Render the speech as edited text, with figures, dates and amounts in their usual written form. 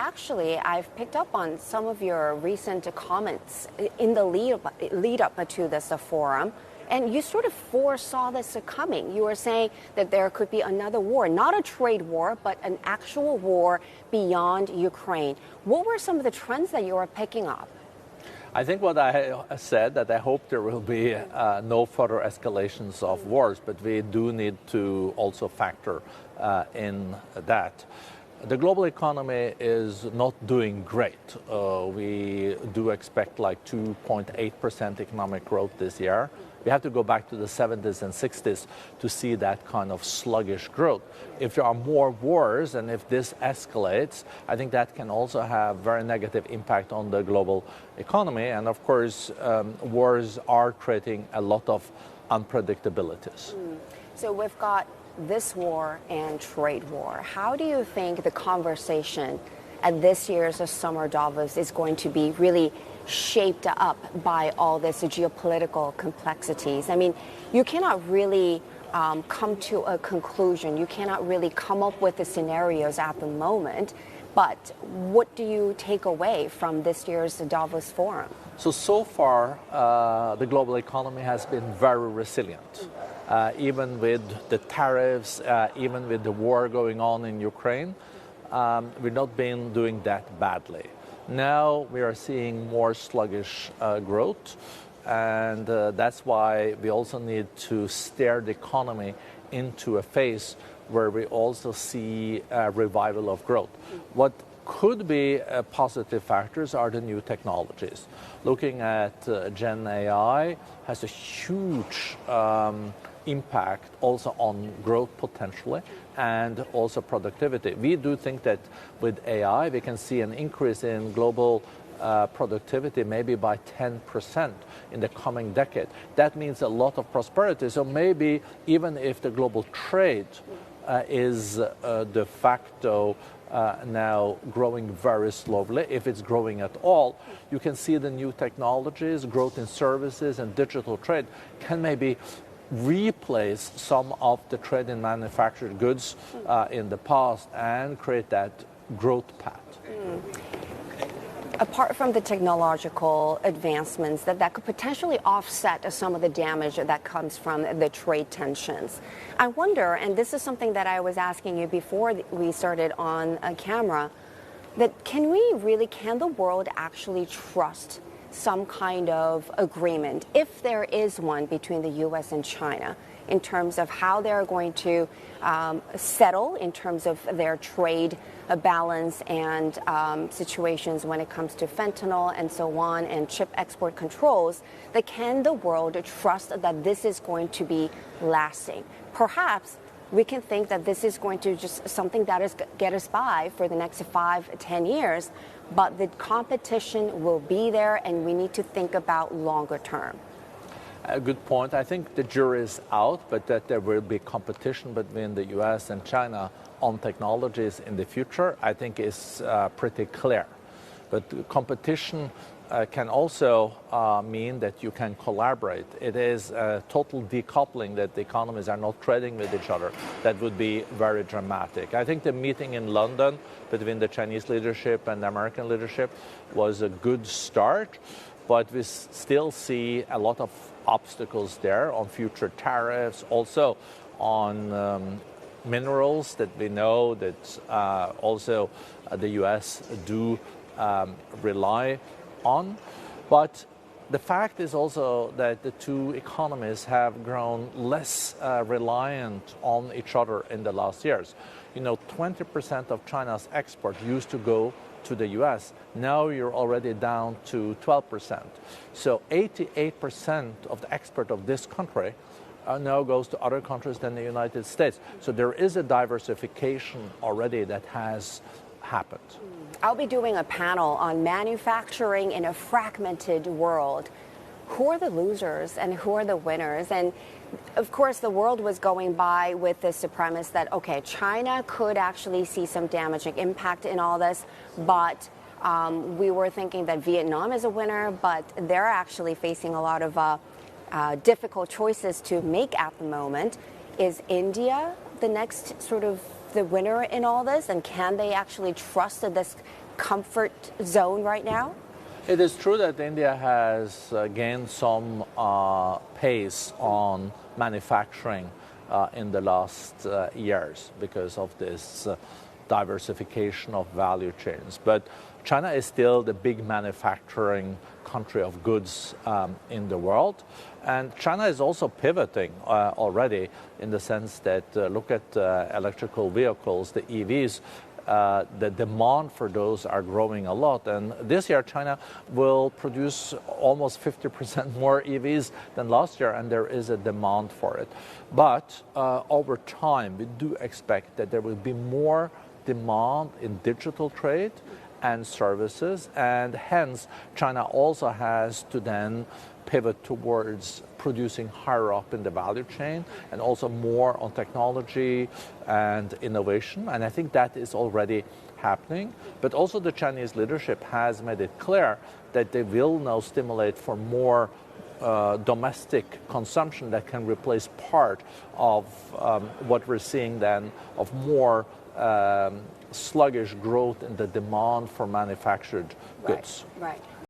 actually, I've picked up on some of your recent comments in the lead up to this forum. And you sort of foresaw this coming. You were saying that there could be another war, not a trade war, but an actual war beyond Ukraine. What were some of the trends that you were picking up? I think what I said, that I hope there will be no further escalations of wars, but we do need to also factor in that. The global economy is not doing great. We do expect like 2.8% economic growth this year. We have to go back to the 70s and 60s to see that kind of sluggish growth. If there are more wars and if this escalates, I think that can also have very negative impact on the global economy. And of course, wars are creating a lot of unpredictabilities. So we've got this war and trade war. How do you think the conversation at this year's Summer Davos is going to be really shaped up by all this geopolitical complexities? I mean, you cannot really come to a conclusion. You cannot really come up with the scenarios at the moment. But what do you take away from this year's Davos Forum? So far, the global economy has been very resilient. Even with the tariffs, even with the war going on in Ukraine, we've not been doing that badly. Now we are seeing more sluggish growth, and that's why we also need to steer the economy into a phase where we also see a revival of growth. What could be positive factors are the new technologies. Looking at Gen AI has a huge impact also on growth potentially and also productivity. We do think that with AI we can see an increase in global productivity maybe by 10% in the coming decade. That means a lot of prosperity. So maybe even if the global trade is de facto now growing very slowly, if it's growing at all, you can see the new technologies, growth in services and digital trade can maybe replace some of the trade in manufactured goods in the past and create that growth path. Apart from the technological advancements that could potentially offset some of the damage that comes from the trade tensions, I wonder, and this is something that I was asking you before we started on camera, that can the world actually trust some kind of agreement, if there is one, between the U.S. and China in terms of how they're going to settle in terms of their trade balance and situations when it comes to fentanyl and so on and chip export controls, that can the world trust that this is going to be lasting? Perhaps we can think that this is going to just something that is get us by for the next 5-10 years, but the competition will be there and we need to think about longer term. A good point. I think the jury is out, but that there will be competition between the U.S. and China on technologies in the future, I think is pretty clear. But competition can also mean that you can collaborate. It is a total decoupling, that the economies are not trading with each other. That would be very dramatic. I think the meeting in London between the Chinese leadership and the American leadership was a good start, but we still see a lot of obstacles there on future tariffs, also on minerals that we know that also the U.S. do rely on. But the fact is also that the two economies have grown less reliant on each other in the last years. 20% of China's export used to go to the U.S. Now you're already down to 12%. So 88% of the export of this country now goes to other countries than the United States. So there is a diversification already that has happened. I'll be doing a panel on manufacturing in a fragmented world. Who are the losers and who are the winners? And of course, the world was going by with this premise that, okay, China could actually see some damaging impact in all this, but we were thinking that Vietnam is a winner, but they're actually facing a lot of difficult choices to make at the moment. Is India the next sort of the winner in all this? And can they actually trust this comfort zone right now? It is true that India has gained some pace on manufacturing in the last years because of this diversification of value chains. But China is still the big manufacturing country of goods in the world. And China is also pivoting already in the sense that look at electrical vehicles, the EVs. The demand for those are growing a lot. And this year, China will produce almost 50% more EVs than last year, and there is a demand for it. But over time, we do expect that there will be more demand in digital trade and services, and hence China also has to then pivot towards producing higher up in the value chain and also more on technology and innovation. And I think that is already happening. But also the Chinese leadership has made it clear that they will now stimulate for more domestic consumption that can replace part of what we're seeing then of more sluggish growth in the demand for manufactured goods. Right.